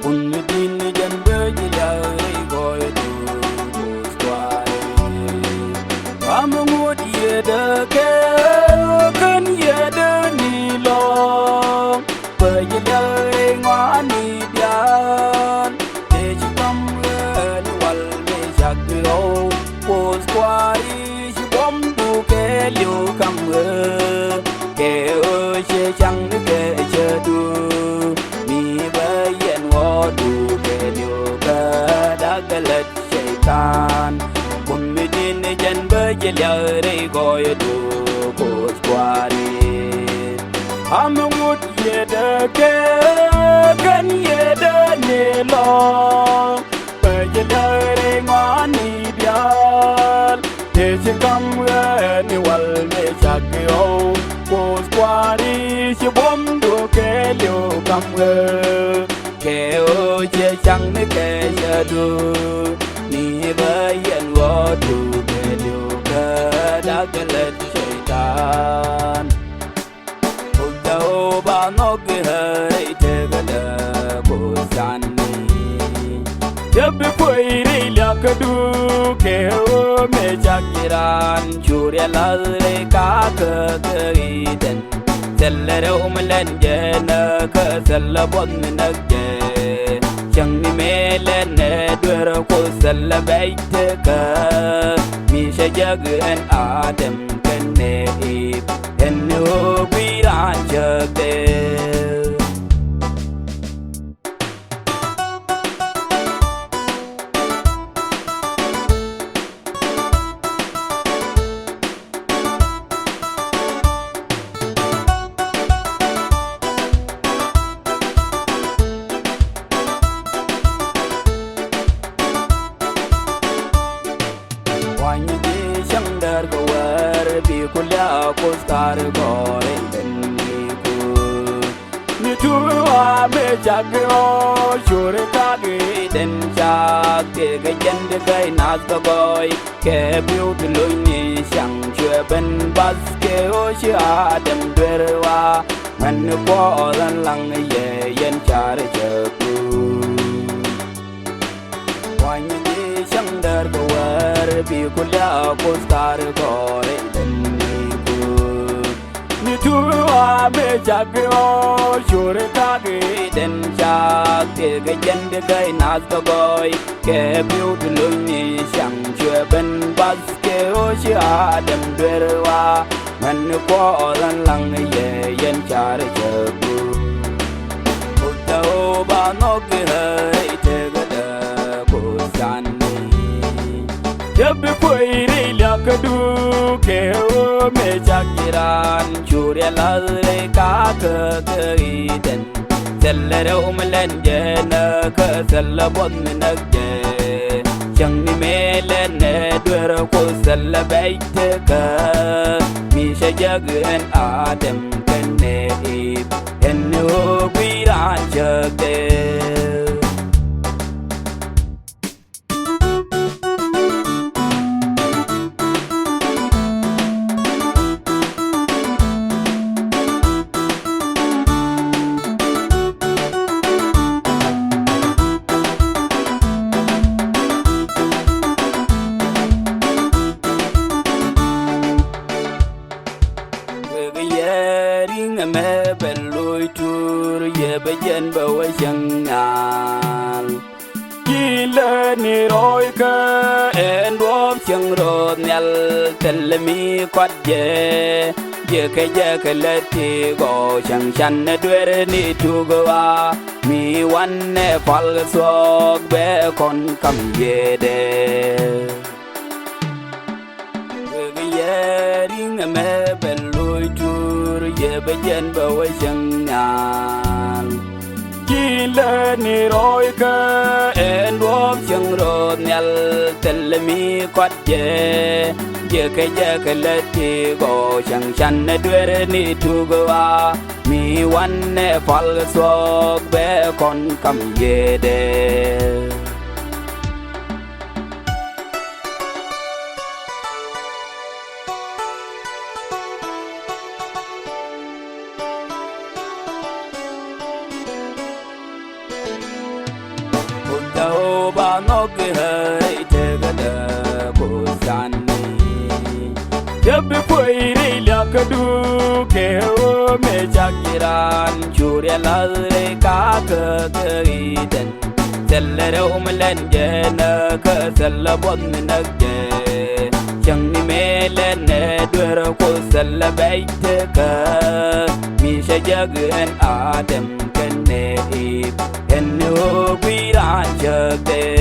un din jan be jilai goy du squai am ngut ye de ke kan ye de ni lo be jilai ngwa ni bian te chi kam ren wal me jak lo po squai chi bom du ke liu kam ke che chang ke che du tan cùng mi din chân bơi chơi lờ đây gọi du cột qua đi ham ngút ye đờ ke kan ye đờ nê lo bơi chơi lờ đây ngoan ni bial thế chỉ cầm ni wal me chak yo cột qua đi chỉ bom du ke liu cầm ke o che chang ne ke cha du ni ba yen wo du ke liu ka da ke let shaitan o tao ba no ke hai te ga da ko san ni jab koi ri la ka du ke o me chak iran churya la re ka ri den sellere umlen jena ka sella bon nak je chang ni mele ne dwer ko sella bait ka mi shajag en adam ken ne ib en no biran jagde Star gore ni ku ni tu wa me jag o shure ta ge den cha ke ge jen de kai nas ga boy ke biu de loy ni sang chue ben bas ke o sha dem der wa man ko ran lang ye yen cha re che ku wa ni sang der go war bi ku la ko star gore tu wa me jag o shure ta ge den cha ke ge jen de kai nas ga boy ke biu de lo ni sang chue ben bas ke o sha dem der wa man ko ran lang ye yen cha re che bu o tao ba no ke hai te ga da ko san ni jab koi ri la ka du ke o me jagiran churya la re ka ri den sellere umlen jena ka sella bon nak je chang ni mele ne dwer ko sella bait ka mi shajag en adam ken ne ib en no biran jagde me beloi tur ye bejen bawa jangal kila ni roi ka en dom chang ro nyal tel mi kwat ye ke leti go chang chan ne dwer ni tu go wa mi wan ne fal so be kon kam ye de ye ring me beloi tur ye bejen bawa jangal kila ni roi ka en dom chang ro nyal tel mi kwat ye ke leti go chang chan ne dwer ni tu go wa mi wan ne fal so be kon kam ye de ba ngó cái hơi thế cái đờ bồ san Jab koi re la kadu ke o me jagiran chure la re ka ka den sellere umlen jena ka sella bon na je chang ni mele ne dur ko sella bait ka mi she jagen adam kan ne en no gwiran jagde